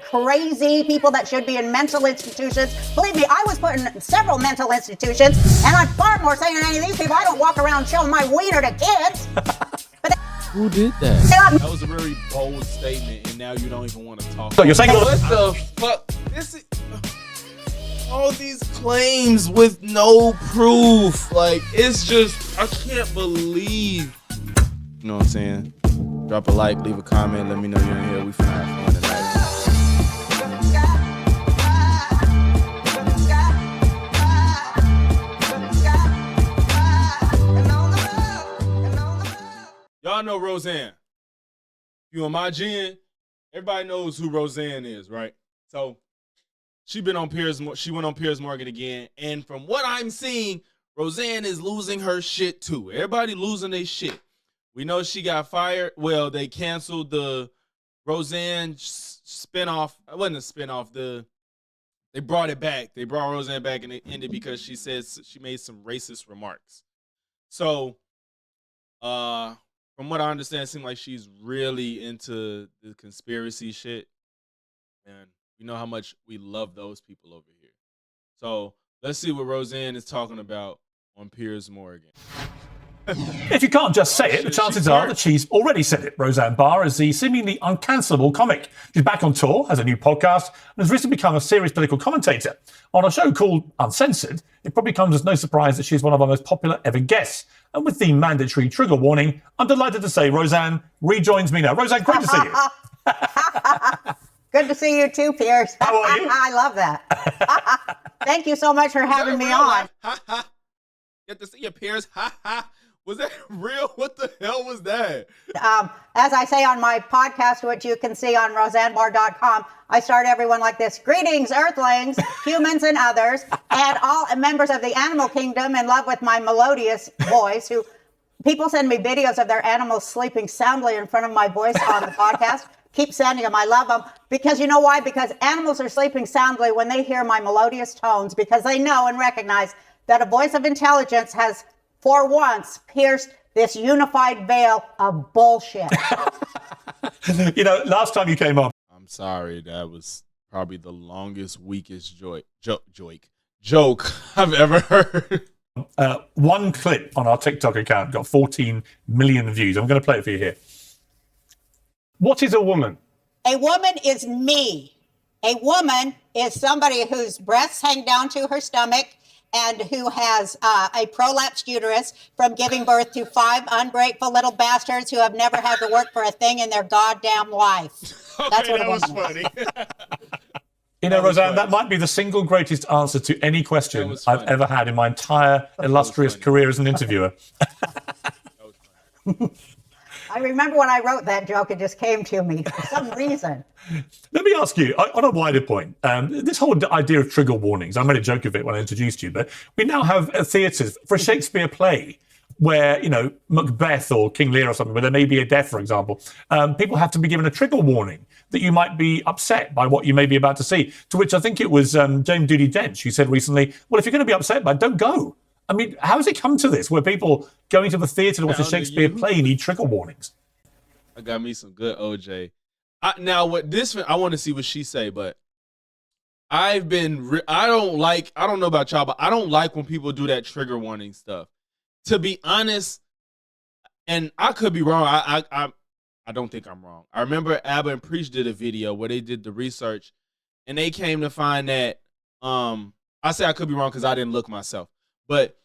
crazy people that should be in mental institutions. Believe me, I was put in several mental institutions, and I'm far more sane than any of these people. I don't walk around showing my wiener to kids. Who did that? That was a very bold statement, and now you don't even want to talk. So you're saying what the fuck? This is all these claims with no proof. Like, it's just, I can't believe. You know what I'm saying? Drop a like, leave a comment, let me know you're in here. We finna have fun tonight. Y'all know Roseanne. You in my gen, everybody knows who Roseanne is, right? So she went on Piers Morgan again, and from what I'm seeing, Roseanne is losing her shit too. Everybody losing their shit. We know she got fired. Well, they canceled the Roseanne spinoff. It wasn't a spinoff. They brought it back. They brought Roseanne back, and it ended because she says she made some racist remarks. So, from what I understand, it seems like she's really into the conspiracy shit. And you know how much we love those people over here. So let's see what Roseanne is talking about on Piers Morgan. If you can't just say it, the chances are that she's already said it. Roseanne Barr is the seemingly uncancelable comic. She's back on tour, has a new podcast, and has recently become a serious political commentator. On a show called Uncensored, it probably comes as no surprise that she's one of our most popular ever guests. And with the mandatory trigger warning, I'm delighted to say Roseanne rejoins me now. Roseanne, great to see you. Good to see you too, Piers. How are you? I love that. Thank you so much for having me on. Get to see you, Piers. Was that real? What the hell was that? As I say on my podcast, which you can see on roseannebarr.com, I start everyone like this. Greetings, earthlings, humans and others, and all members of the animal kingdom in love with my melodious voice. Who people send me videos of their animals sleeping soundly in front of my voice on the podcast. Keep sending them. I love them. Because you know why? Because animals are sleeping soundly when they hear my melodious tones, because they know and recognize that a voice of intelligence has for once pierced this unified veil of bullshit. You know, last time you came on. I'm sorry, that was probably the longest, weakest joke I've ever heard. One clip on our TikTok account got 14 million views. I'm going to play it for you here. What is a woman? A woman is me. A woman is somebody whose breasts hang down to her stomach and who has a prolapsed uterus from giving birth to 5 ungrateful little bastards who have never had to work for a thing in their goddamn life. Okay, that's what that was funny. You know, Roseanne, that might be the single greatest answer to any question I've ever had in my entire illustrious career as an interviewer. I remember when I wrote that joke, it just came to me for some reason. Let me ask you, on a wider point, this whole idea of trigger warnings, I made a joke of it when I introduced you, but we now have theatres for a Shakespeare play where, you know, Macbeth or King Lear or something, where there may be a death, for example, people have to be given a trigger warning that you might be upset by what you may be about to see. To which I think it was James Judi Dench who said recently, well, if you're going to be upset by it, don't go. I mean, how has it come to this, where people going to the theatre to watch a Shakespeare play need trigger warnings? I got me some good OJ. I want to see what she say, but I don't know about y'all, but I don't like when people do that trigger warning stuff. To be honest, and I could be wrong, I don't think I'm wrong. I remember Abba and Preach did a video where they did the research, and they came to find that, I say I could be wrong because I didn't look myself, but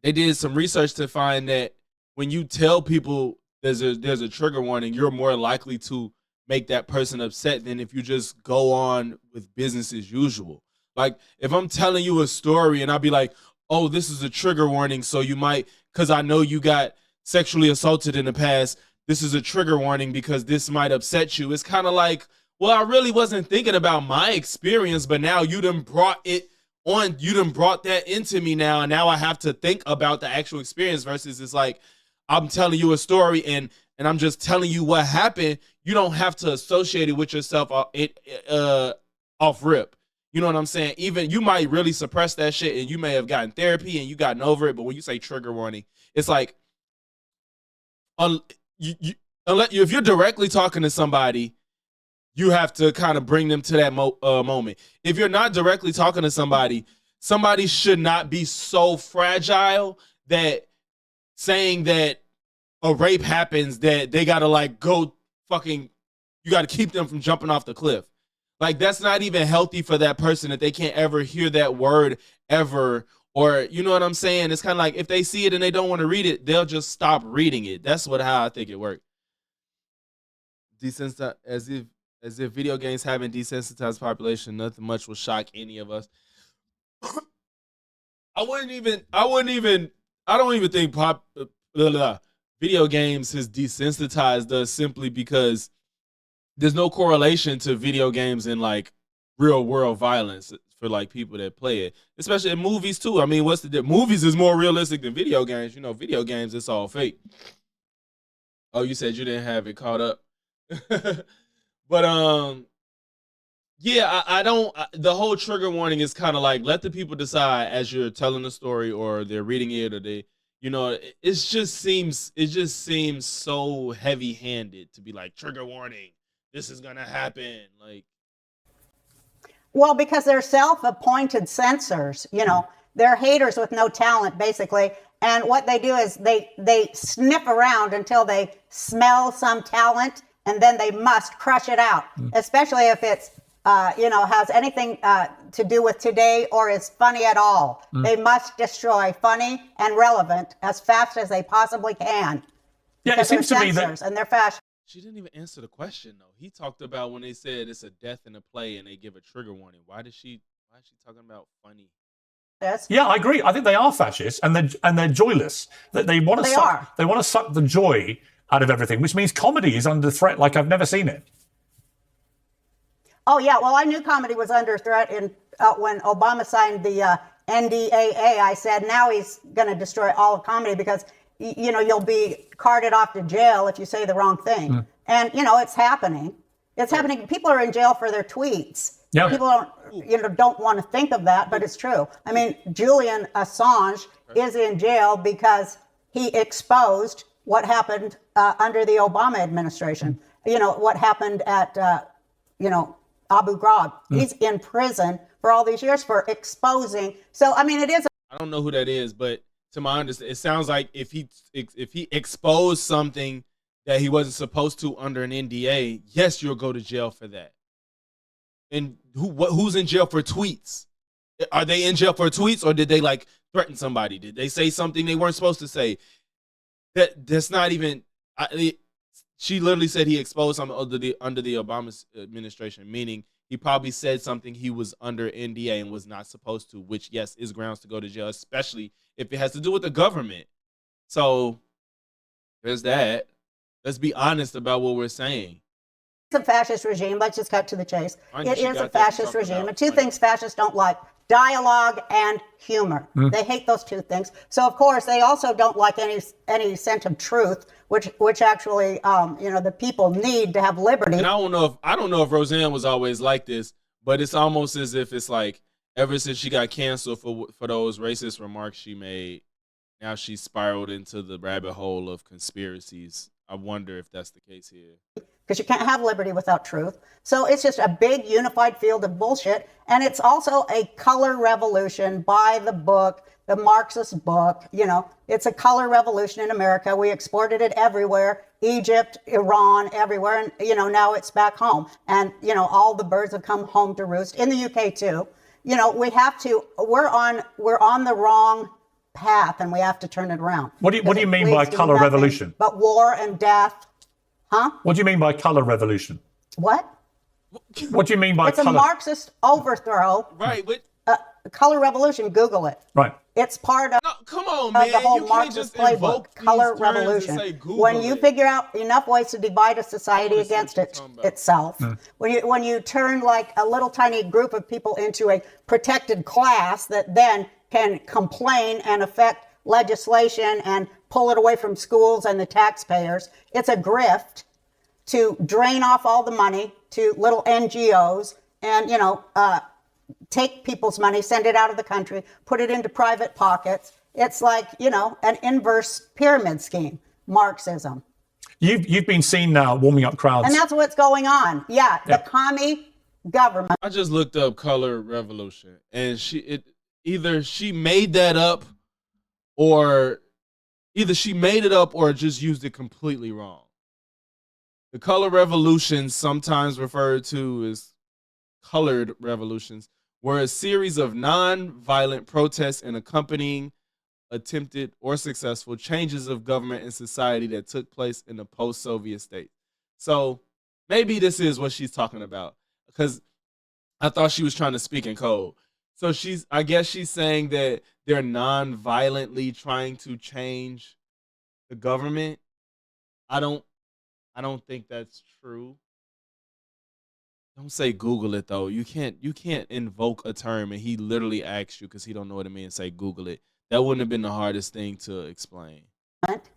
they did some research to find that when you tell people there's a trigger warning, you're more likely to make that person upset than if you just go on with business as usual. Like, if I'm telling you a story and I'll be like, oh, this is a trigger warning, so you might, because I know you got sexually assaulted in the past, this is a trigger warning because this might upset you. It's kind of like, well, I really wasn't thinking about my experience, but now you done brought it on, you done brought that into me now, and now I have to think about the actual experience versus it's like, I'm telling you a story and I'm just telling you what happened. You don't have to associate it with yourself off rip. You know what I'm saying? Even you might really suppress that shit and you may have gotten therapy and you gotten over it. But when you say trigger warning, it's like, if you're directly talking to somebody, you have to kind of bring them to that moment. If you're not directly talking to somebody, somebody should not be so fragile that saying that a rape happens that they gotta like go fucking, you gotta keep them from jumping off the cliff. Like, that's not even healthy for that person that they can't ever hear that word ever. Or, you know what I'm saying? It's kind of like if they see it and they don't want to read it, they'll just stop reading it. That's how I think it works. As if video games haven't desensitized the population, nothing much will shock any of us. I don't even think video games has desensitized us simply because there's no correlation to video games and like real world violence for like people that play it, especially in movies too. I mean, movies is more realistic than video games. You know, video games, it's all fake. Oh, you said you didn't have it caught up. But yeah, I don't. The whole trigger warning is kind of like, let the people decide as you're telling the story, or they're reading it, or they, you know, it just seems so heavy-handed to be like, trigger warning, this is gonna happen. Like, well, because they're self-appointed censors, you know, they're haters with no talent, basically. And what they do is they sniff around until they smell some talent, and then they must crush it out, especially if it's, has anything to do with today or is funny at all. They must destroy funny and relevant as fast as they possibly can. Yeah, it seems to me that... And they're fashion. She didn't even answer the question, though. He talked about when they said it's a death in a play and they give a trigger warning. Why is she talking about funny? Yeah, I agree. I think they are fascist, and they're joyless. They want to suck the joy out of everything, which means comedy is under threat like I've never seen it. Oh yeah, well, I knew comedy was under threat when Obama signed the NDAA. I said now he's going to destroy all of comedy because you'll be carted off to jail if you say the wrong thing. And it's happening. It's happening. People are in jail for their tweets. Yeah. People don't want to think of that, but it's true. I mean, Julian Assange is in jail because he exposed what happened under the Obama administration. What happened at Abu Ghraib. He's in prison for all these years for exposing. So I mean, it is. I don't know who that is, but to my understanding, it sounds like if he exposed something that he wasn't supposed to under an NDA, yes, you'll go to jail for that. And who's in jail for tweets? Are they in jail for tweets, or did they like threaten somebody? Did they say something they weren't supposed to say? That's not even. She literally said he exposed something under the Obama administration, meaning he probably said something he was under NDA and was not supposed to, which, yes, is grounds to go to jail, especially if it has to do with the government. So there's that. Let's be honest about what we're saying. It's a fascist regime. Let's just cut to the chase. It is a fascist regime. And two things fascists don't like: dialogue and humor. They hate those two things. So, of course, they also don't like any sense of truth, which actually, the people need to have liberty. And I don't know if Roseanne was always like this, but it's almost as if it's like ever since she got canceled for those racist remarks she made, now she's spiraled into the rabbit hole of conspiracies. I wonder if that's the case here. Because you can't have liberty without truth. So it's just a big unified field of bullshit. And it's also a color revolution by the book, the Marxist book. It's a color revolution in America. We exported it everywhere: Egypt, Iran, everywhere. And, now it's back home. And, all the birds have come home to roost in the UK too. We're on the wrong path, and we have to turn it around. What do you mean by color revolution? But war and death. Huh? What do you mean by color revolution? What? What do you mean by color? It's a Marxist overthrow. Right. Color revolution. Google it. Right. It's part of, come on, man. The whole Marxist playbook. Color revolution. When you figure out enough ways to divide a society against itself, when you turn like a little tiny group of people into a protected class that then can complain and affect legislation and pull it away from schools and the taxpayers. It's a grift to drain off all the money to little NGOs and, take people's money, send it out of the country, put it into private pockets. It's like, an inverse pyramid scheme, Marxism. You've been seen now warming up crowds. And that's what's going on. Yeah, the commie government. I just looked up color revolution, and either she made that up, or just used it completely wrong. The color revolution, sometimes referred to as colored revolutions, were a series of non-violent protests and accompanying attempted or successful changes of government and society that took place in the post-Soviet state. So maybe this is what she's talking about, because I thought she was trying to speak in code. So I guess she's saying that they're non-violently trying to change the government. I don't think that's true. Don't say Google it though. You can't invoke a term and he literally asks you because he don't know what it means. Say Google it. That wouldn't have been the hardest thing to explain.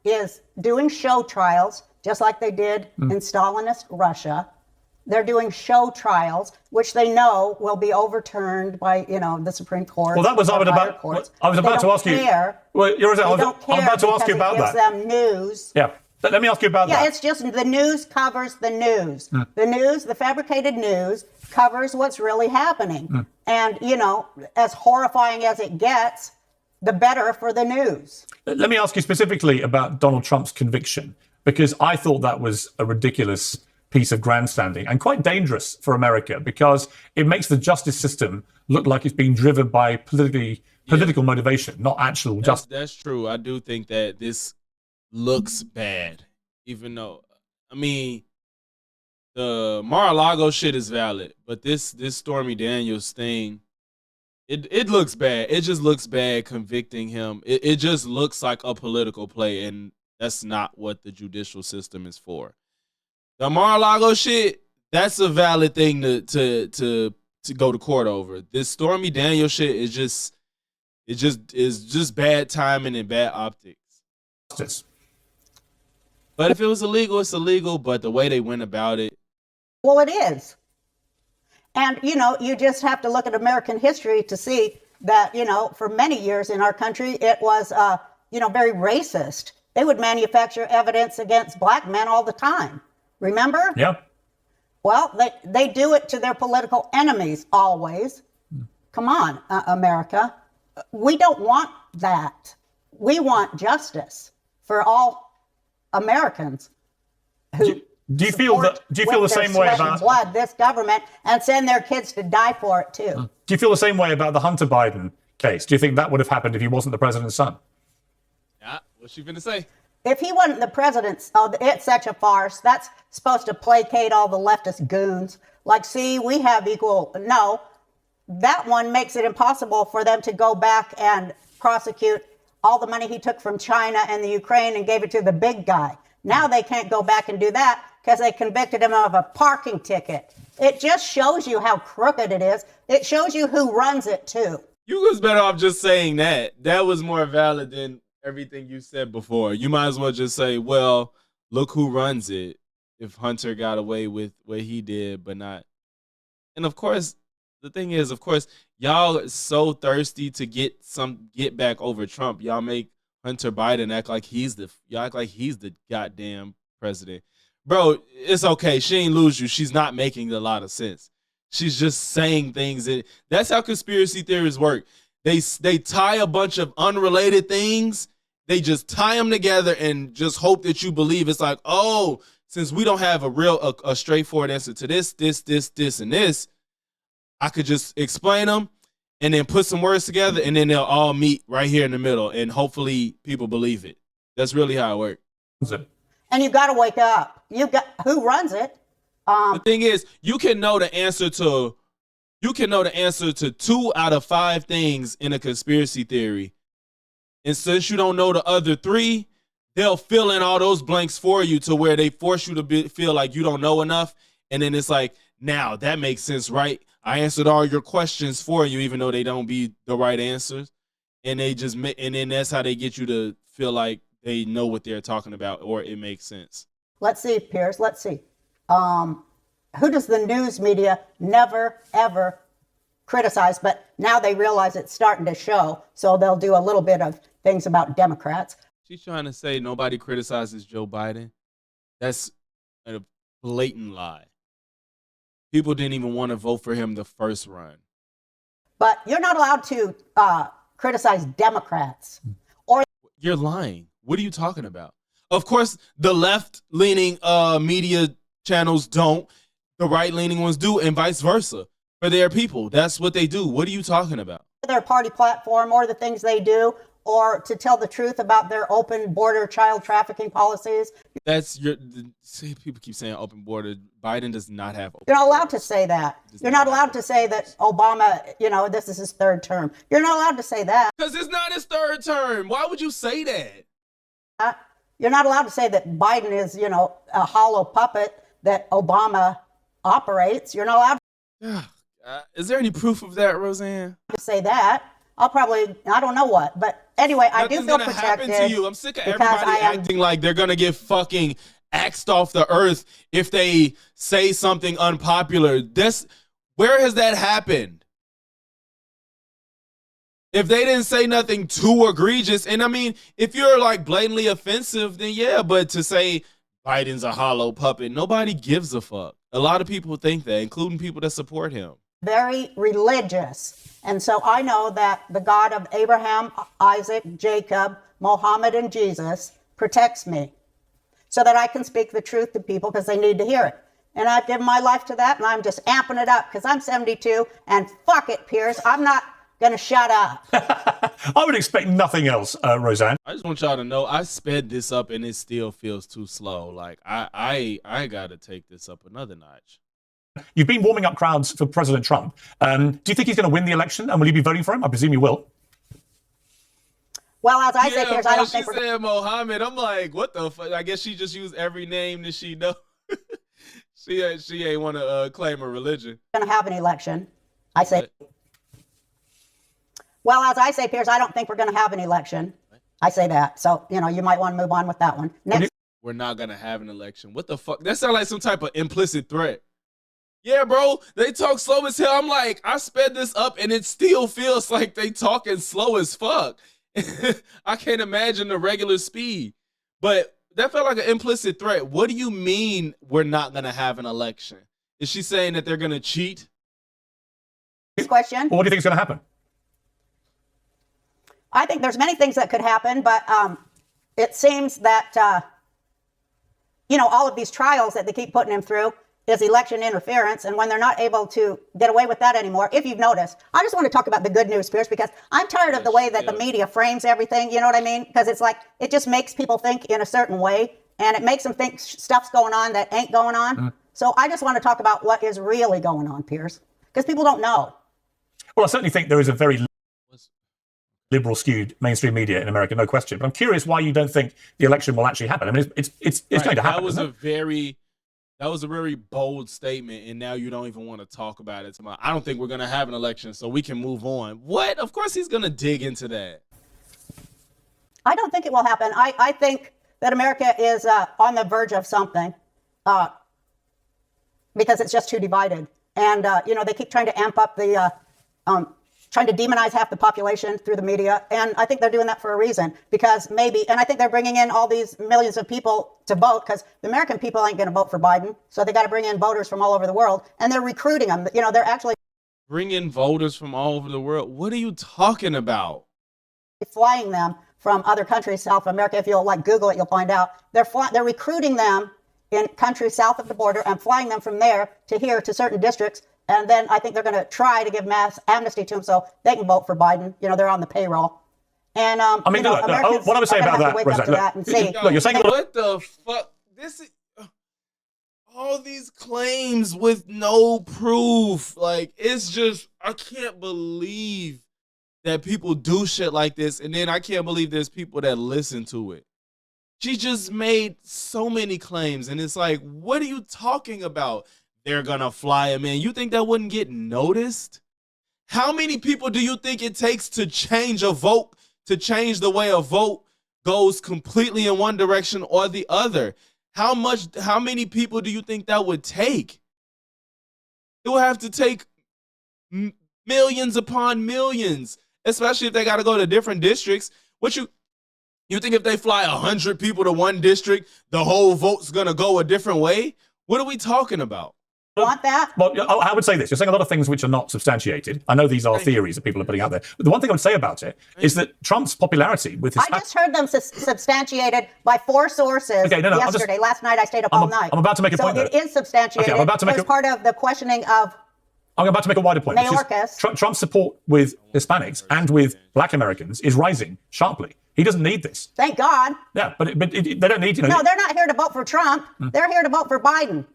Is doing show trials, just like they did in Stalinist Russia. They're doing show trials, which they know will be overturned by, the Supreme Court. Well, that was I was about to ask you. Well, I'm about to ask you about that. It gives them news. Yeah. Let me ask you about that. Yeah, it's just the news covers the news. The news, the fabricated news, covers what's really happening. And, as horrifying as it gets, the better for the news. Let me ask you specifically about Donald Trump's conviction, because I thought that was a ridiculous piece of grandstanding and quite dangerous for America, because it makes the justice system look like it's being driven by political motivation, not actual justice. That's true. I do think that this looks bad, even though, the Mar-a-Lago shit is valid, but this Stormy Daniels thing, it looks bad. It just looks bad convicting him. It just looks like a political play, and that's not what the judicial system is for. The Mar-a-Lago shit, that's a valid thing to go to court over. This Stormy Daniels shit is just bad timing and bad optics. But if it was illegal, it's illegal. But the way they went about it, well, it is. And, you just have to look at American history to see that, for many years in our country, it was, very racist. They would manufacture evidence against black men all the time. Remember? Yeah. Well, they do it to their political enemies always. Come on, America. We don't want that. We want justice for all Americans who do you feel the same way about blood, this government, and send their kids to die for it too? Do you feel the same way about the Hunter Biden case? Do you think that would have happened if he wasn't the president's son? Yeah, what's she gonna say? If he wasn't the president, it's such a farce. That's supposed to placate all the leftist goons. Like, see, we have equal. No, that one makes it impossible for them to go back and prosecute all the money he took from China and the Ukraine and gave it to the big guy. Now they can't go back and do that because they convicted him of a parking ticket. It just shows you how crooked it is. It shows you who runs it too. You was better off just saying that. That was more valid than everything you said before. You might as well just say, well, look who runs it. If Hunter got away with what he did, but not. And of course, the thing is, of course, y'all so thirsty to get back over Trump. Y'all make Hunter Biden act like he's the goddamn president. Bro, it's okay. She ain't lose you. She's not making a lot of sense. She's just saying things. That's how conspiracy theories work. They tie a bunch of unrelated things. They just tie them together and just hope that you believe. It's like, oh, since we don't have a straightforward answer to this, and this, I could just explain them and then put some words together, and then they'll all meet right here in the middle, and hopefully people believe it. That's really how it works. And you got to wake up. Who runs it? The thing is, you can know the answer to 2 out of 5 things in a conspiracy theory, and since you don't know the other 3, they'll fill in all those blanks for you to where they force you to feel like you don't know enough, and then it's like, now that makes sense, right? I answered all your questions for you, even though they don't be the right answers, and then that's how they get you to feel like they know what they're talking about, or it makes sense. Let's see, Piers. Let's see. Who does the news media never, ever criticize? But now they realize it's starting to show, so they'll do a little bit of things about Democrats. She's trying to say nobody criticizes Joe Biden. That's a blatant lie. People didn't even want to vote for him the first run. But you're not allowed to criticize Democrats. Or You're lying. What are you talking about? Of course, the left-leaning media channels don't. The right-leaning ones do, and vice versa. For their people, that's what they do. What are you talking about? their party platform or the things they do, or to tell the truth about their open border child trafficking policies. That's your. See, people keep saying open border. Biden does not have. Open You're not allowed borders. to say that. You're not allowed to say that Obama, this is his third term. You're not allowed to say that. Because it's not his third term. Why would you say that? You're not allowed to say that Biden is, a hollow puppet that Obama operates. You're not allowed Is there any proof of that, Roseanne? to say that. I don't know what, but anyway, I do feel protected. protected. Happen to you. I'm sick of because everybody I am- acting like they're gonna get fucking axed off the earth if they say something unpopular. Where has that happened? If they didn't say nothing too egregious, and I mean, if you're like blatantly offensive, then yeah, but to say Biden's a hollow puppet, nobody gives a fuck. A lot of people think that, including people that support him. Very religious. And so I know that the God of Abraham, Isaac, Jacob, Mohammed, and Jesus protects me so that I can speak the truth to people because they need to hear it. And I've given my life to that, and I'm just amping it up because I'm 72, and fuck it, Piers, I'm not going to shut up. I would expect nothing else, Roseanne. I just want y'all to know I sped this up and it still feels too slow. Like I gotta take this up another notch. You've been warming up crowds for President Trump. Do you think he's going to win the election, and will you be voting for him? I presume you will. Well, as I say, Piers, I don't think she we're said Mohammed. I'm like, what the fuck? I guess she just used every name that she know. she ain't want to claim a religion. going to have an election. I say. Well, as I say, Piers, I don't think we're going to have an election. I say that. So, you might want to move on with that one. Next. We're not going to have an election. What the fuck? That sounds like some type of implicit threat. Yeah, bro, they talk slow as hell. I'm like, I sped this up and it still feels like they talking slow as fuck. I can't imagine the regular speed. But that felt like an implicit threat. What do you mean we're not going to have an election? Is she saying that they're going to cheat? Question. Well, what do you think is going to happen? I think there's many things that could happen, but it seems that, all of these trials that they keep putting him through is election interference. And when they're not able to get away with that anymore, if you've noticed, I just want to talk about the good news, Piers, because I'm tired of the way that the media frames everything. You know what I mean? Because it's like, it just makes people think in a certain way, and it makes them think stuff's going on that ain't going on. Mm-hmm. So I just want to talk about what is really going on, Piers, because people don't know. Well, I certainly think there is a very liberal skewed mainstream media in America, no question. But I'm curious why you don't think the election will actually happen. I mean, it's right. Going to happen. That was a very bold statement, and now you don't even want to talk about it. I don't think we're going to have an election, so we can move on. What? Of course he's going to dig into that. I don't think it will happen. I think that America is on the verge of something because it's just too divided. And, they keep trying to amp up the trying to demonize half the population through the media. And I think they're doing that for a reason, because and I think they're bringing in all these millions of people to vote, because the American people ain't going to vote for Biden. So they got to bring in voters from all over the world, and they're recruiting them. They're actually bring in voters from all over the world. What are you talking about? Flying them from other countries, South America. If you'll Google it, you'll find out. They're recruiting them in countries south of the border and flying them from there to here to certain districts. And then I think they're going to try to give mass amnesty to them so they can vote for Biden. They're on the payroll. And look, what I would say about that, you're saying what the fuck? This is all these claims with no proof. Like, it's just, I can't believe that people do shit like this, and then I can't believe there's people that listen to it. She just made so many claims, and it's like, what are you talking about? They're gonna fly him in. You think that wouldn't get noticed? How many people do you think it takes to change a vote, to change the way a vote goes completely in one direction or the other? How many people do you think that would take? It would have to take millions upon millions, especially if they got to go to different districts. You think if they fly 100 people to one district, the whole vote's going to go a different way? What are we talking about? Want that? Well, I would say this. You're saying a lot of things which are not substantiated. I know these are theories that people are putting out there. But the one thing I would say about it is that Trump's popularity with his... I just heard them substantiated by 4 sources yesterday. Last night I stayed up all night. I'm about to make a point, So it is substantiated. Okay, I'm about to make it was part of the questioning of... I'm about to make a wider point. Trump's support with Hispanics and with Black Americans is rising sharply. He doesn't need this. Thank God. Yeah, but they don't need... No, they're not here to vote for Trump. They're here to vote for Biden.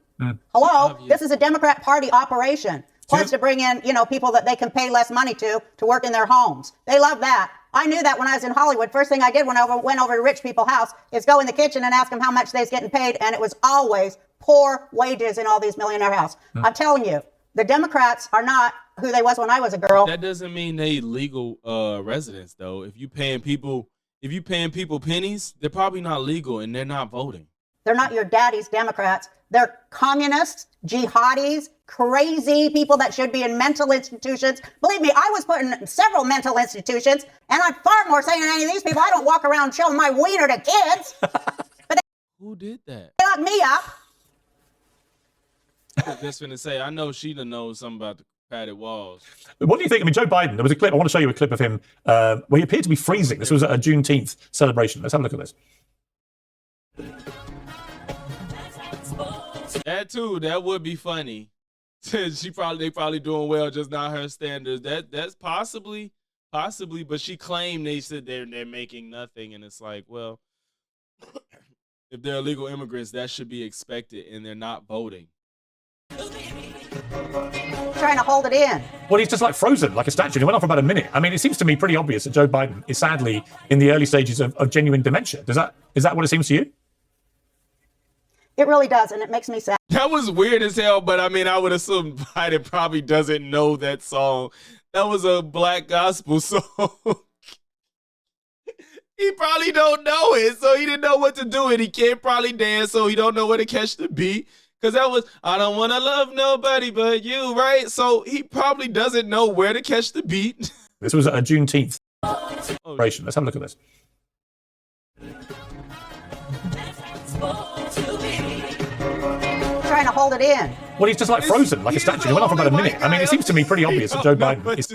Hello? This is a Democrat Party operation. Plus to bring in, people that they can pay less money to work in their homes. They love that. I knew that when I was in Hollywood. First thing I did when I went over to rich people's house is go in the kitchen and ask them how much they's getting paid. And it was always poor wages in all these millionaire houses. I'm telling you, the Democrats are not who they was when I was a girl. That doesn't mean they legal residents, though. If you paying people pennies, they're probably not legal and they're not voting. They're not your daddy's Democrats. They're communists, jihadis, crazy people that should be in mental institutions. Believe me, I was put in several mental institutions, and I'm far more sane than any of these people. I don't walk around showing my wiener to kids. But who did that? They locked me up. I was just finna say, I know Sheila knows something about the padded walls. What do you think? I mean, Joe Biden, there was a clip, I want to show you a clip of him where he appeared to be freezing. This was a Juneteenth celebration. Let's have a look at this. That too, that would be funny. They probably doing well, just not her standards. That's possibly, but she claimed they said they're making nothing, and it's like, well, if they're illegal immigrants, that should be expected, and they're not voting. Trying to hold it in. Well, he's just like frozen, like a statue. He went on for about a minute. I mean, it seems to me pretty obvious that Joe Biden is sadly in the early stages of genuine dementia. Is that what it seems to you? It really does, and it makes me sad. That was weird as hell, but I mean, I would assume Biden probably doesn't know that song. That was a black gospel song. He probably don't know it, so he didn't know what to do it. He can't probably dance, so he don't know where to catch the beat. Because that was, I don't want to love nobody but you, right? So he probably doesn't know where to catch the beat. This was a Juneteenth celebration. Let's have a look at this. Trying to hold it in. Well, he's just like frozen, like a statue. He went on for about a minute. I mean, it seems to me pretty obvious that Joe Biden is...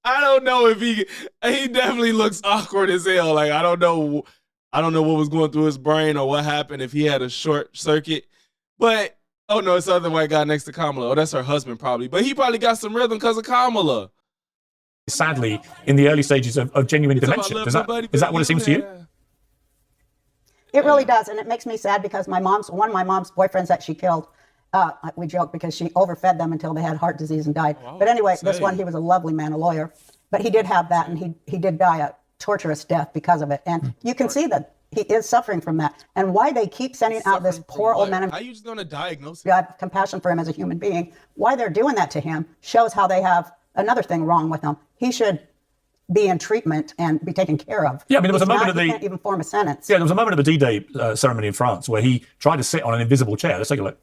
I don't know if he definitely looks awkward as hell. Like, I don't know what was going through his brain or what happened if he had a short circuit. But, oh no, it's the other white guy next to Kamala. Oh, that's her husband probably. But he probably got some rhythm because of Kamala. Sadly, in the early stages of genuine dementia. Is that what it seems to you? It really does, and it makes me sad because one of my mom's boyfriends that she killed, we joke because she overfed them until they had heart disease and died. But anyway, this one, he was a lovely man, a lawyer, but he did have that, and he did die a torturous death because of it. And you can see that he is suffering from that. And why they keep sending out this poor old man. How are you just going to diagnose I have compassion for him as a human being. Why they're doing that to him shows how they have another thing wrong with him. He should be in treatment and be taken care of. Yeah, I mean, there was a moment he can't even form a sentence. Yeah, there was a moment of the D-Day ceremony in France where he tried to sit on an invisible chair. Let's take a look.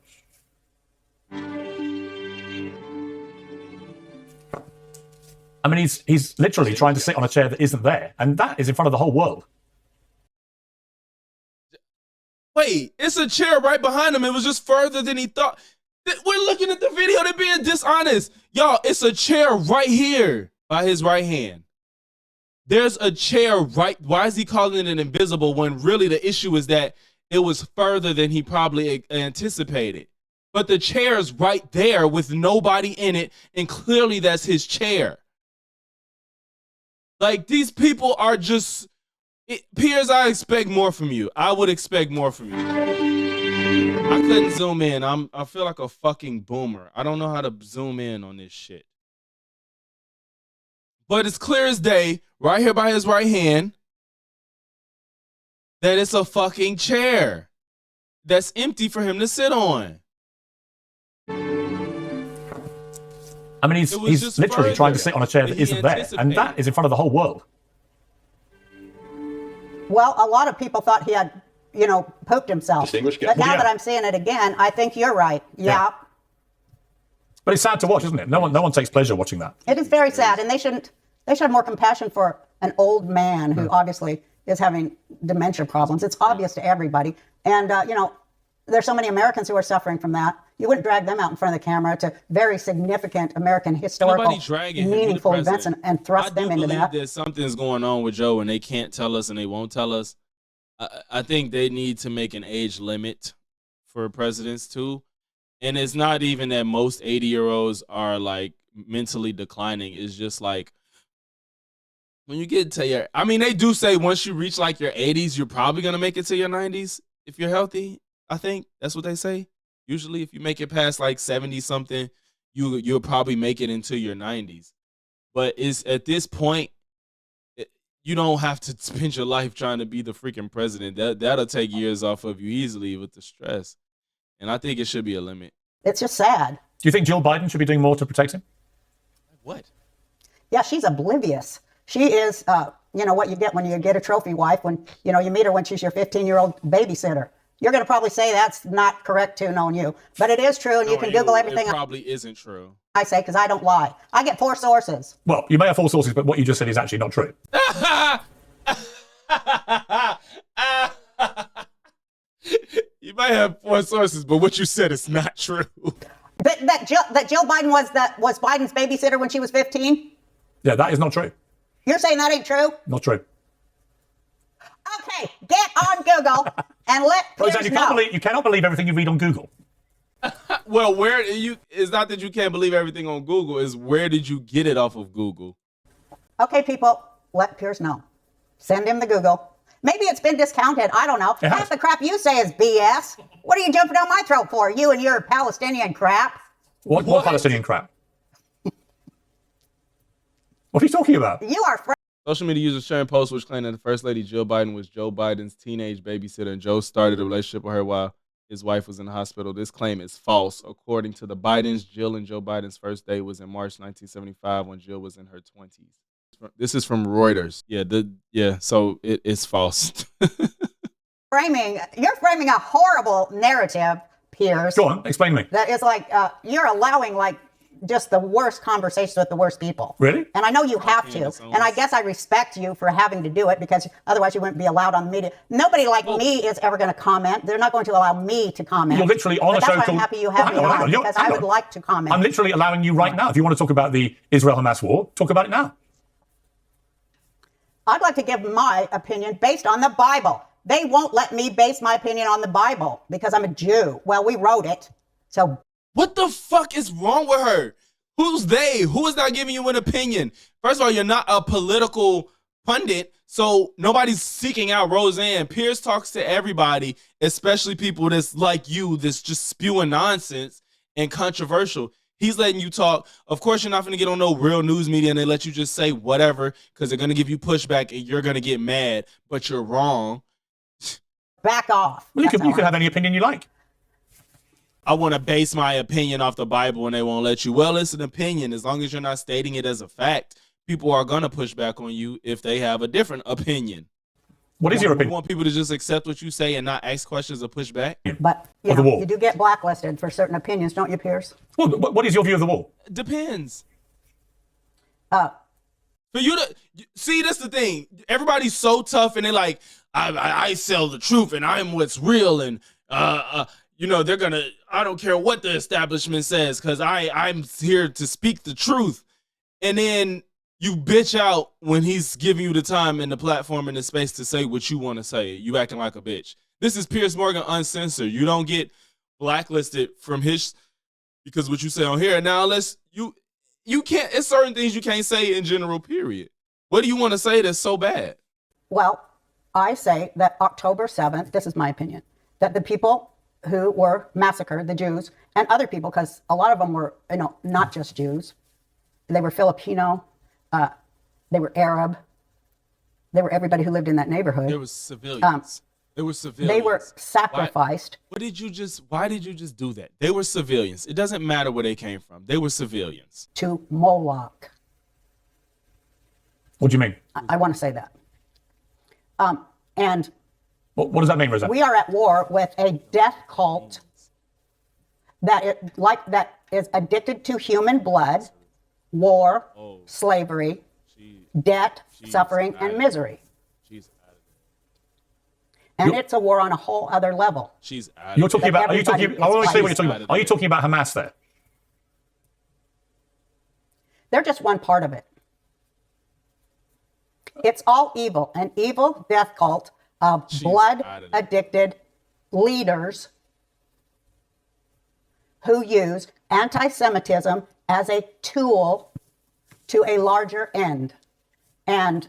I mean, he's literally trying to sit on a chair that isn't there, and that is in front of the whole world. Wait, it's a chair right behind him. It was just further than he thought. We're looking at the video. They're being dishonest. Y'all, it's a chair right here by his right hand. There's a chair right. Why is he calling it invisible when really the issue is that it was further than he probably anticipated? But the chair is right there with nobody in it, and clearly that's his chair. Like, these people are just... Piers, I expect more from you. I would expect more from you. I couldn't zoom in. I feel like a fucking boomer. I don't know how to zoom in on this shit. But it's clear as day, right here by his right hand, that it's a fucking chair that's empty for him to sit on. I mean, he's literally trying to sit on a chair that isn't there, and that is in front of the whole world. Well, a lot of people thought he had, pooped himself. But now that I'm seeing it again, I think you're right. Yeah. But it's sad to watch, isn't it? No one takes pleasure watching that. It is very sad, and they should have more compassion for an old man who obviously is having dementia problems. It's obvious to everybody. And, there's so many Americans who are suffering from that. You wouldn't drag them out in front of the camera to very significant American historical, meaningful events and thrust them into that. I do believe that something's going on with Joe and they can't tell us and they won't tell us. I think they need to make an age limit for presidents too. And it's not even that most 80-year-olds are like mentally declining. It's just like when you get to they do say once you reach like your 80s, you're probably going to make it to your 90s if you're healthy. I think that's what they say. Usually if you make it past like 70 something, you'll probably make it into your 90s. But it's at this point, you don't have to spend your life trying to be the freaking president. That'll take years off of you easily with the stress. And I think it should be a limit. It's just sad. Do you think Jill Biden should be doing more to protect him? What? Yeah, she's oblivious. She is, what you get when you get a trophy wife, when, you meet her when she's your 15-year-old babysitter. You're going to probably say that's not correct too, knowing you. But it is true, and you can Google everything. It probably isn't true. I say, because I don't lie. I get 4 sources. Well, you may have 4 sources, but what you just said is actually not true. You might have 4 sources, but what you said is not true. That Jill Biden was Biden's babysitter when she was 15? Yeah, that is not true. You're saying that ain't true? Not true. Okay, get on Google and let Piers know. You cannot believe everything you read on Google. Well, it's not that you can't believe everything on Google, is where did you get it off of Google? Okay, people, let Piers know. Send him the Google. Maybe it's been discounted. I don't know. Half the crap you say is BS. What are you jumping down my throat for? You and your Palestinian crap. What Palestinian crap? What are you talking about? You are Social media users sharing posts which claim that the First Lady Jill Biden was Joe Biden's teenage babysitter and Joe started a relationship with her while his wife was in the hospital. This claim is false. According to the Bidens, Jill and Joe Biden's first date was in March 1975 when Jill was in her 20s. This is from Reuters. So it's false. You're framing a horrible narrative, Piers. Go on, explain to me. That is like, you're allowing just the worst conversations with the worst people. Really? And I know you have to. And I guess I respect you for having to do it because otherwise you wouldn't be allowed on the media. Nobody like me is ever going to comment. They're not going to allow me to comment. You're literally on a show called... That's why I'm happy you have me on because I would like to comment. I'm literally allowing you right now. If you want to talk about the Israel-Hamas war, talk about it now. I'd like to give my opinion based on the Bible. They won't let me base my opinion on the Bible because I'm a Jew. Well, we wrote it. So what the fuck is wrong with her? Who's they? Who is not giving you an opinion? First of all, you're not a political pundit, so nobody's seeking out Roseanne. Piers talks to everybody, especially people that's like you, that's just spewing nonsense and controversial. He's letting you talk. Of course, you're not going to get on no real news media and they let you just say whatever because they're going to give you pushback and you're going to get mad, but you're wrong. Back off. Well, you can have any opinion you like. I want to base my opinion off the Bible and they won't let you. Well, it's an opinion. As long as you're not stating it as a fact, people are going to push back on you if they have a different opinion. What is your opinion? You want people to just accept what you say and not ask questions or push back? But you do get blacklisted for certain opinions, don't you, Piers? Well, what is your view of the wall? Depends. For you to see, that's the thing. Everybody's so tough and they're like, I sell the truth and I'm what's real and they're gonna. I don't care what the establishment says because I'm here to speak the truth. And then you bitch out when he's giving you the time and the platform and the space to say what you want to say. You acting like a bitch. This is Piers Morgan Uncensored. You don't get blacklisted from his because what you say on here. Now, unless you can't. It's certain things you can't say in general. Period. What do you want to say that's so bad? Well, I say that October 7th. This is my opinion. That the people who were massacred, the Jews, and other people, because a lot of them were, not just Jews. They were Filipino, they were Arab, they were everybody who lived in that neighborhood. There was civilians. They were sacrificed. Why did you just do that? They were civilians. It doesn't matter where they came from. They were civilians. To Moloch. What do you mean? I want to say that. And what does that mean, Roseanne? We are at war with a death cult that is addicted to human blood, war, slavery, debt, She's suffering, out and of misery. She's out of And it's a war on a whole other level. She's out You're of talking about, are you talking, everybody I want to is say what you're talking fighting. about. Are you talking about Hamas there? They're just one part of it. It's all evil, an evil death cult of She's blood out of there. addicted leaders who use anti-Semitism as a tool to a larger end. And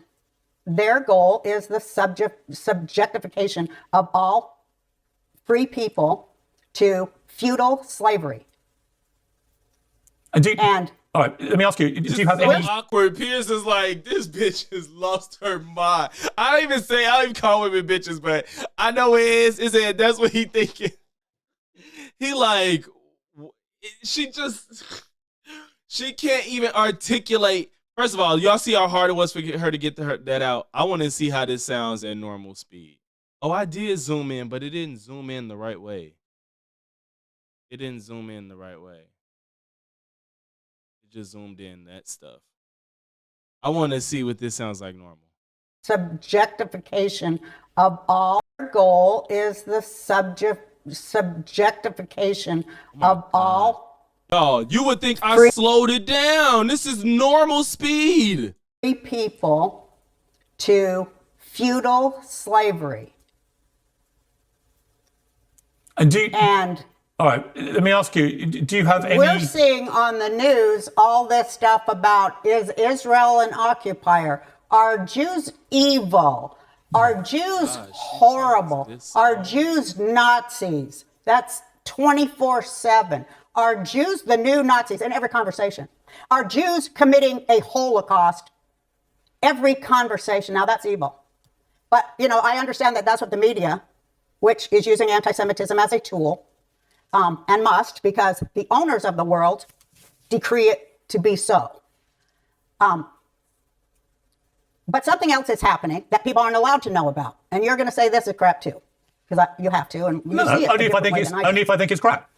their goal is the subjectification of all free people to feudal slavery. And all right, let me ask you, do you have so any... awkward. Pierce is like, this bitch has lost her mind. I don't even call women bitches, but I know it is. Is it? That's what he thinking. He like, she can't even articulate. First of all, y'all see how hard it was for her to get that out. I want to see how this sounds at normal speed. Oh, I did zoom in, but it didn't zoom in the right way. It didn't zoom in the right way. It just zoomed in that stuff. I want to see what this sounds like normal. Subjectification of all. Their goal is the subjectification of all. Oh, you would think I slowed it down. This is normal speed. Free people to feudal slavery. And all right, let me ask you, do you have any... We're seeing on the news all this stuff about, is Israel an occupier? Are Jews evil? Are Jews horrible? Are Jews Nazis? That's 24/7. Are Jews the new Nazis? In every conversation. Are Jews committing a Holocaust? Every conversation. Now that's evil. But, I understand that that's what the media, which is using anti-Semitism as a tool, and must, because the owners of the world decree it to be so. But something else is happening that people aren't allowed to know about. And you're going to say this is crap too, because you have to. And you see it only if I think it's crap.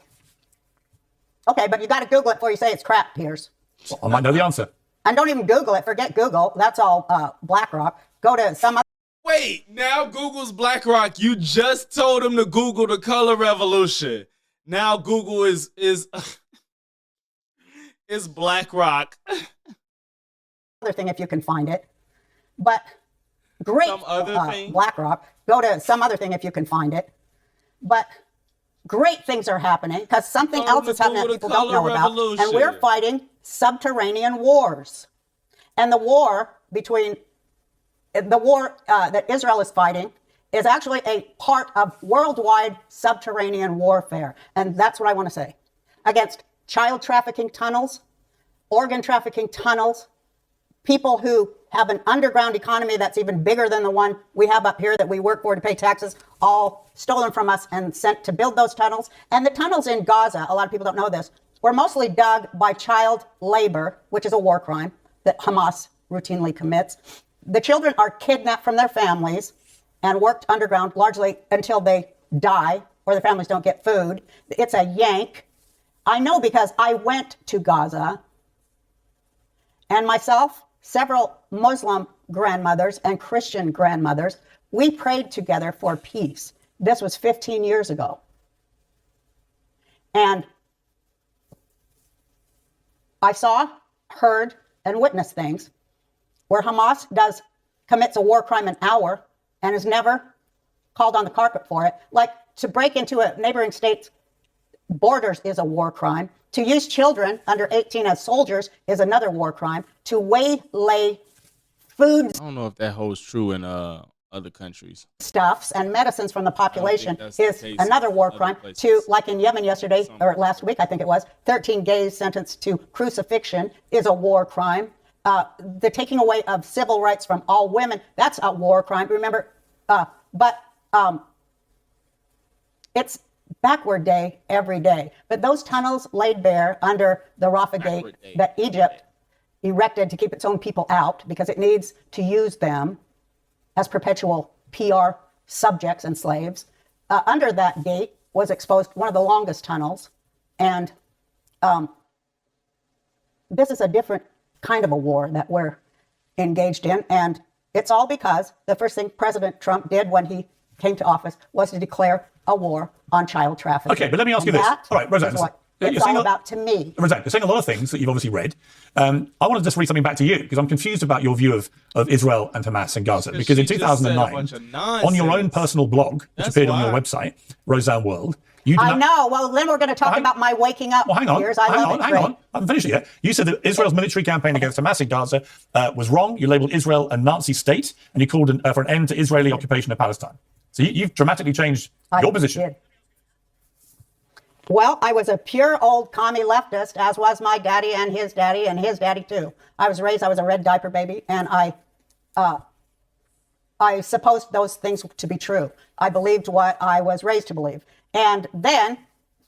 Okay, but you got to Google it before you say it's crap, Piers. Well, I might know the answer. And don't even Google it. Forget Google. That's all BlackRock. Go to some other. Wait, now Google's BlackRock. You just told him to Google the color revolution. Now Google is BlackRock. Other thing, if you can find it. But great, some other thing? BlackRock. Go to some other thing if you can find it. But great things are happening because something else is happening that people don't know about. And we're fighting subterranean wars. And the war that Israel is fighting is actually a part of worldwide subterranean warfare. And that's what I want to say. Against child trafficking tunnels, organ trafficking tunnels, people who have an underground economy that's even bigger than the one we have up here that we work for to pay taxes, all stolen from us and sent to build those tunnels. And the tunnels in Gaza, a lot of people don't know this, were mostly dug by child labor, which is a war crime that Hamas routinely commits. The children are kidnapped from their families and worked underground largely until they die or their families don't get food. It's a yank. I know because I went to Gaza, and myself, several Muslim grandmothers and Christian grandmothers, we prayed together for peace. This was 15 years ago. And I saw, heard, and witnessed things where Hamas commits a war crime an hour and is never called on the carpet for it. Like to break into a neighboring state's borders is a war crime. To use children under 18 as soldiers is another war crime. To waylay food. I don't know if that holds true in other countries. Stuffs and medicines from the population is another war crime. To, like in Yemen yesterday, or last week, I think it was, 13 gays sentenced to crucifixion is a war crime. The taking away of civil rights from all women, that's a war crime. Remember, it's backward day every day. But those tunnels laid bare under the Rafah Gate that Egypt erected to keep its own people out because it needs to use them as perpetual PR subjects and slaves. Under that gate was exposed one of the longest tunnels. And this is a different kind of a war that we're engaged in. And it's all because the first thing President Trump did when he came to office was to declare a war on child trafficking. Okay, but let me ask you this. All right, Roseanne. It's all about to me. Roseanne, you're saying a lot of things that you've obviously read. I want to just read something back to you because I'm confused about your view of Israel and Hamas and Gaza. Because in 2009, on your own personal blog, which appeared on your website, Roseanne World, I know. Well, then we're going to talk about my waking up. Well, hang on. Years. Hang on. I haven't finished it yet. You said that Israel's military campaign against Hamas in Gaza was wrong. You labeled Israel a Nazi state, and you called for an end to Israeli occupation of Palestine. So you've dramatically changed your position. Did. Well, I was a pure old commie leftist, as was my daddy and his daddy too. I was a red diaper baby, and I supposed those things to be true. I believed what I was raised to believe. And then,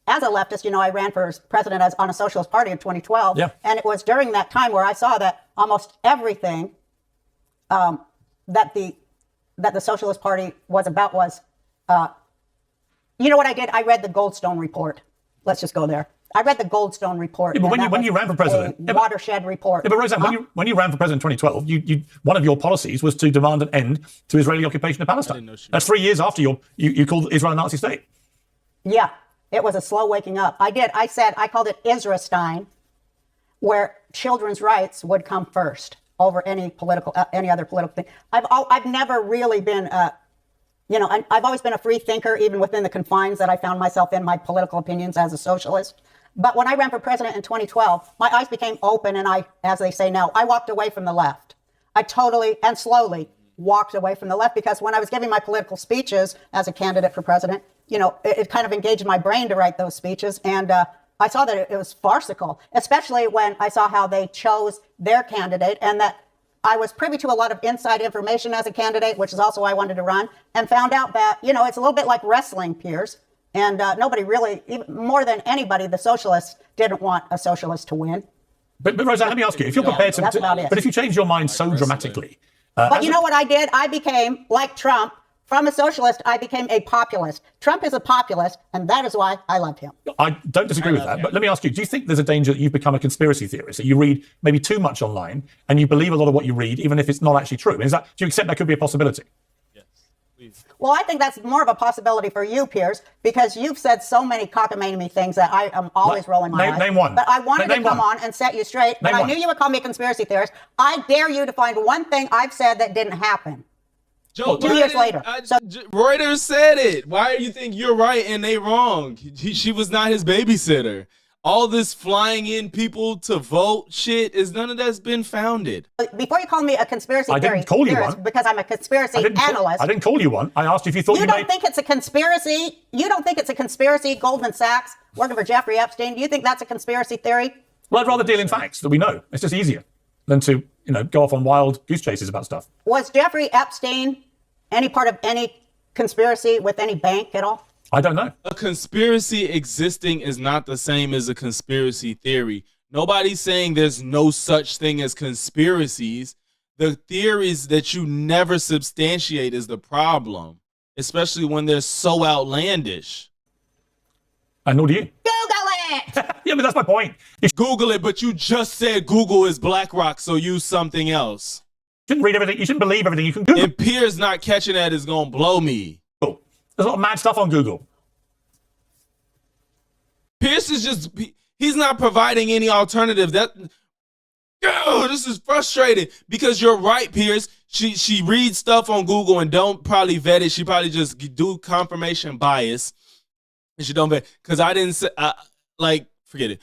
as a leftist, I ran for president on a socialist party in 2012. Yeah. And it was during that time where I saw that almost everything that the Socialist Party was about was, you know what I did? I read the Goldstone Report. Let's just go there. I read the Goldstone Report. Yeah, but when you ran for president, watershed report. Yeah, but Roseanne, when you ran for president in 2012, one of your policies was to demand an end to Israeli occupation of Palestine. That's 3 years after you called Israel a Nazi state. Yeah, it was a slow waking up. I called it Israelstein, where children's rights would come first over any other political thing. I've never really been, I've always been a free thinker, even within the confines that I found myself in my political opinions as a socialist. But when I ran for president in 2012, my eyes became open, and as they say now, I walked away from the left. I totally and slowly walked away from the left, because when I was giving my political speeches as a candidate for president, it kind of engaged my brain to write those speeches. And I saw that it was farcical, especially when I saw how they chose their candidate, and that I was privy to a lot of inside information as a candidate, which is also why I wanted to run, and found out that, it's a little bit like wrestling, Piers. And nobody really, even more than anybody, the socialists didn't want a socialist to win. But Roseanne, let me ask you, if you're prepared to... But if you change your mind so dramatically... But you know what I did? I became, like Trump, from a socialist, I became a populist. Trump is a populist, and that is why I love him. I don't disagree with that, but let me ask you, do you think there's a danger that you've become a conspiracy theorist, that you read maybe too much online, and you believe a lot of what you read, even if it's not actually true? Do you accept that could be a possibility? Yes, please. Well, I think that's more of a possibility for you, Piers, because you've said so many cockamamie things that I am always rolling my eyes. Name one. But I wanted to come on and set you straight, but I knew you would call me a conspiracy theorist. I dare you to find one thing I've said that didn't happen. Joe, 2 years later. Reuters said it. Why do you think you're right and they wrong? She was not his babysitter. All this flying in people to vote shit none of that's been founded. Before you call me a conspiracy theorist, I didn't call you one. Because I'm a conspiracy analyst. I didn't call you one. I asked if you thought you don't think it's a conspiracy. You don't think it's a conspiracy, Goldman Sachs working for Jeffrey Epstein. Do you think that's a conspiracy theory? Well, I'd rather deal in facts that we know. It's just easier than to, go off on wild goose chases about stuff. Was Jeffrey Epstein any part of any conspiracy with any bank at all? I don't know. A conspiracy existing is not the same as a conspiracy theory. Nobody's saying there's no such thing as conspiracies. The theories that you never substantiate is the problem, especially when they're so outlandish. And nor do you. Google it! Yeah, but that's my point. Google it, but you just said Google is BlackRock, so use something else. You shouldn't read everything. You shouldn't believe everything you can Google. And Piers not catching that is going to blow me. There's a lot of mad stuff on Google. Piers is he's not providing any alternative. This is frustrating because you're right, Piers. She reads stuff on Google and don't probably vet it. She probably just do confirmation bias. And she don't vet, because I didn't say, forget it.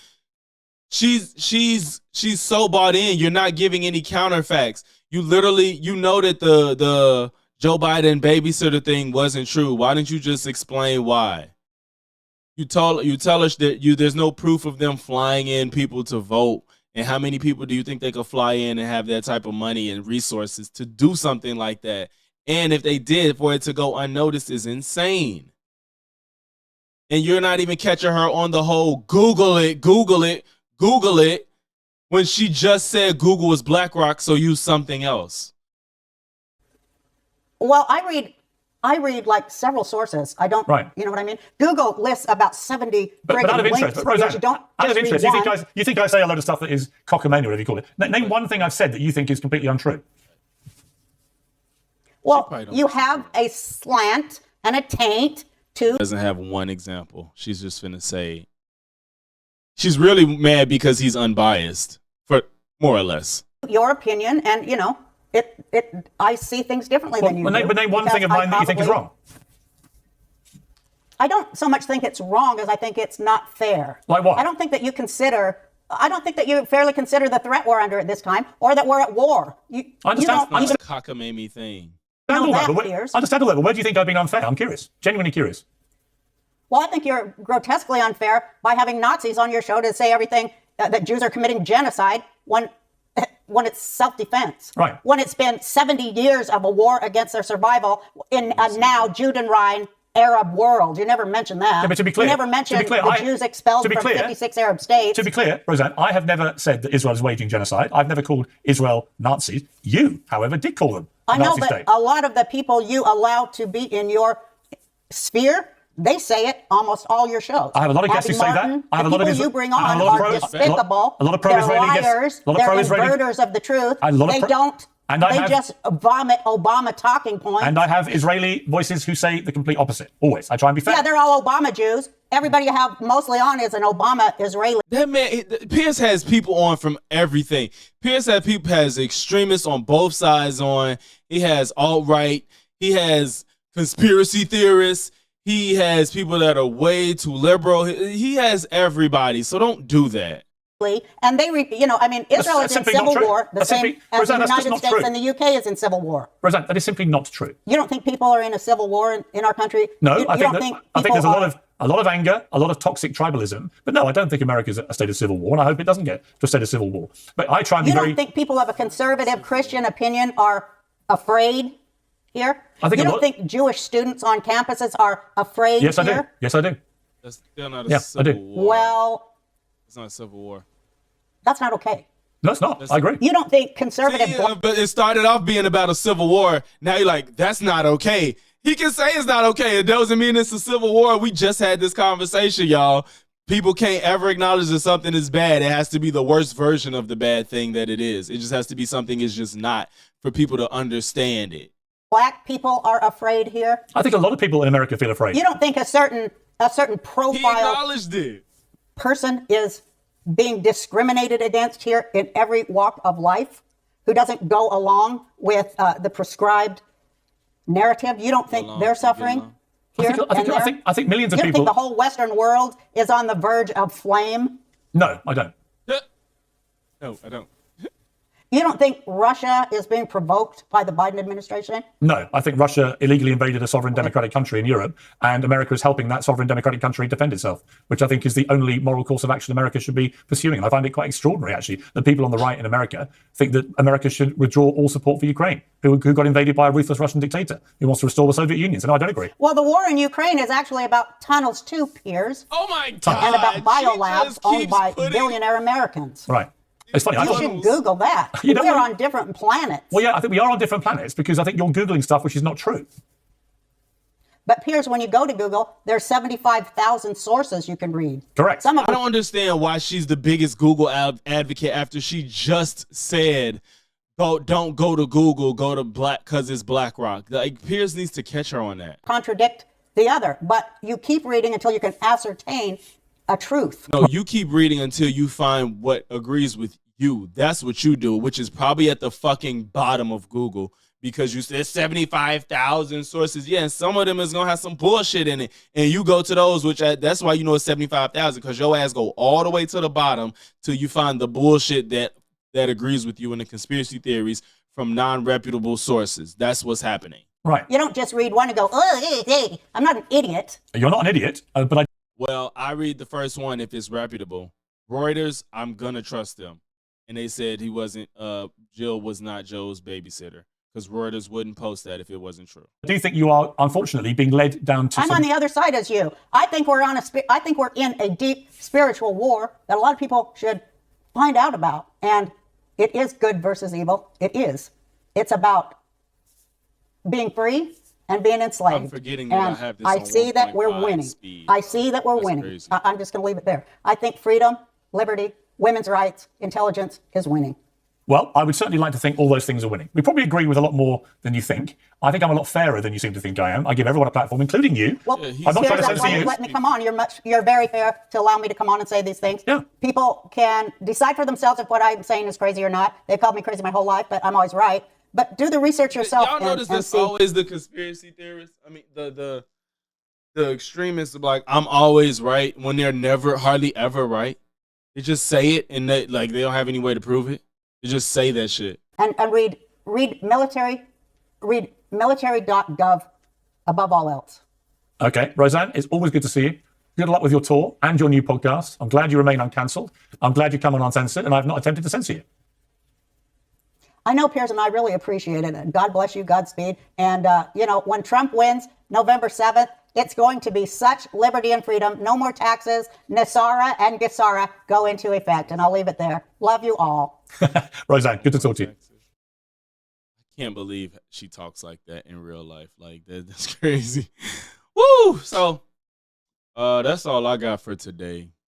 She's so bought in. You're not giving any counterfacts. You literally, that the Joe Biden babysitter thing wasn't true. Why didn't you just explain why? You tell us that there's no proof of them flying in people to vote. And how many people do you think they could fly in and have that type of money and resources to do something like that? And if they did, for it to go unnoticed is insane. And you're not even catching her on the whole Google it, when she just said Google is BlackRock, so use something else. Well, I read I read like several sources. I don't, Right. you know what I mean? Google lists about 70 But out of links interest, but Roseanne, because you don't out of just interest, read one. you think I say a load of stuff that is cockamamie, whatever you call it. Name one thing I've said that you think is completely untrue. Well, you have a slant and a taint to. Doesn't have one example. She's just finna say. She's really mad because he's unbiased, for more or less. Your opinion, and you know, I see things differently than you do. But name one thing of mine that you think is wrong. I don't so much think it's wrong as I think it's not fair. Like what? I don't think that you fairly consider the threat we're under at this time, or that we're at war. I understand. That's a cockamamie thing. Understand all that, but where do you think I've been unfair? I'm curious. Genuinely curious. Well, I think you're grotesquely unfair by having Nazis on your show to say everything that Jews are committing genocide when it's self-defense. Right. When it's been 70 years of a war against their survival in a now Judenrein Arab world. You never mentioned that. Yeah, but to be clear, you never mentioned the Jews expelled from 56 Arab states. To be clear, Roseanne, I have never said that Israel is waging genocide. I've never called Israel Nazis. You, however, did call them a Nazi I know, state. but a lot of the people you allow to be in your sphere, they say it almost all your shows. I have a lot of guests who say that. I have a lot of people you bring on are despicable. A lot of pro-Israeli guests. Liars. They're inverters of the truth. They just vomit Obama talking points. And I have Israeli voices who say the complete opposite. Always. I try and be fair. Yeah, they're all Obama Jews. Everybody you have mostly on is an Obama Israeli. That man, Piers has people on from everything. Piers has extremists on both sides on. He has alt-right. He has conspiracy theorists. He has people that are way too liberal. He has everybody. So don't do that. And Israel is in civil war, the same as the United States and the UK is in civil war. Roseanne, that is simply not true. You don't think people are in a civil war in our country? No, I think there's a lot of anger, a lot of toxic tribalism. But no, I don't think America's a state of civil war, and I hope it doesn't get to a state of civil war. But I try and be very. You don't think people of a conservative Christian opinion are afraid here? You don't think Jewish students on campuses are afraid here? Yes, I do. Yes, I do. That's still not a civil war. Well, it's not a civil war. That's not okay. No, it's not. I agree. You don't think conservative... but it started off being about a civil war. Now you're like, that's not okay. He can say it's not okay. It doesn't mean it's a civil war. We just had this conversation, y'all. People can't ever acknowledge that something is bad. It has to be the worst version of the bad thing that it is. It just has to be something it's just not for people to understand it. Black people are afraid here? I think a lot of people in America feel afraid. You don't think a certain profile... He acknowledged it. ...person is being discriminated against here in every walk of life, who doesn't go along with the prescribed narrative? You don't think they're suffering here? I think millions of people... You don't think the whole Western world is on the verge of flame? No, I don't. No, I don't. You don't think Russia is being provoked by the Biden administration? No, I think Russia illegally invaded a sovereign democratic country in Europe, and America is helping that sovereign democratic country defend itself, which I think is the only moral course of action America should be pursuing. And I find it quite extraordinary, actually, that people on the right in America think that America should withdraw all support for Ukraine, who got invaded by a ruthless Russian dictator who wants to restore the Soviet Union. So no, I don't agree. Well, the war in Ukraine is actually about tunnels too, Piers. Oh my God. And about biolabs owned by billionaire Americans. Right. It's funny. You should Google that. We're on different planets. Well, yeah, I think we are on different planets because I think you're Googling stuff which is not true. But Piers, when you go to Google, there's 75,000 sources you can read. Correct. I don't understand why she's the biggest Google advocate after she just said, don't go to Google, go to Black because it's BlackRock. Like, Piers needs to catch her on that. Contradict the other, but you keep reading until you can ascertain a truth. No, you keep reading until you find what agrees with you. That's what you do, which is probably at the fucking bottom of Google because you said 75,000 sources. Yeah, and some of them is going to have some bullshit in it. And you go to those, that's why you know it's 75,000 because your ass go all the way to the bottom till you find the bullshit that agrees with you in the conspiracy theories from non-reputable sources. That's what's happening. Right. You don't just read one and go, hey, I'm not an idiot. You're not an idiot, but I... Well, I read the first one if it's reputable. Reuters, I'm going to trust them. And they said Jill was not Joe's babysitter because Reuters wouldn't post that if it wasn't true. Do you think you are, unfortunately, being led down to... I'm on the other side as you. I think we're in a deep spiritual war that a lot of people should find out about. And it is good versus evil. It is. It's about being free and being enslaved. I'm forgetting that and I have this I on see that we're 1.5 winning. speed. I see that we're That's winning. crazy. I'm just going to leave it there. I think freedom, liberty, women's rights, intelligence is winning. Well, I would certainly like to think all those things are winning. We probably agree with a lot more than you think. I think I'm a lot fairer than you seem to think I am. I give everyone a platform, including you. Well, Yeah, I'm not trying to Piers, censor why you. let me come on. You're very fair to allow me to come on and say these things. Yeah. People can decide for themselves if what I'm saying is crazy or not. They've called me crazy my whole life, but I'm always right. But do the research yourself. Y'all notice and that's see. always the conspiracy theorists. I mean, the extremists are like, I'm always right when they're never, hardly ever right. They just say it and they don't have any way to prove it. They just say that shit. And read military.gov above all else. Okay, Roseanne, it's always good to see you. Good luck with your tour and your new podcast. I'm glad you remain uncancelled. I'm glad you come on uncensored, and I've not attempted to censor you. I know, Piers, and I really appreciate it. God bless you, Godspeed. And, when Trump wins November 7th, it's going to be such liberty and freedom. No more taxes. Nasara and Gesara go into effect. And I'll leave it there. Love you all. Roseanne, good to talk to you. I can't believe she talks like that in real life. Like, that's crazy. Woo! So, that's all I got for today.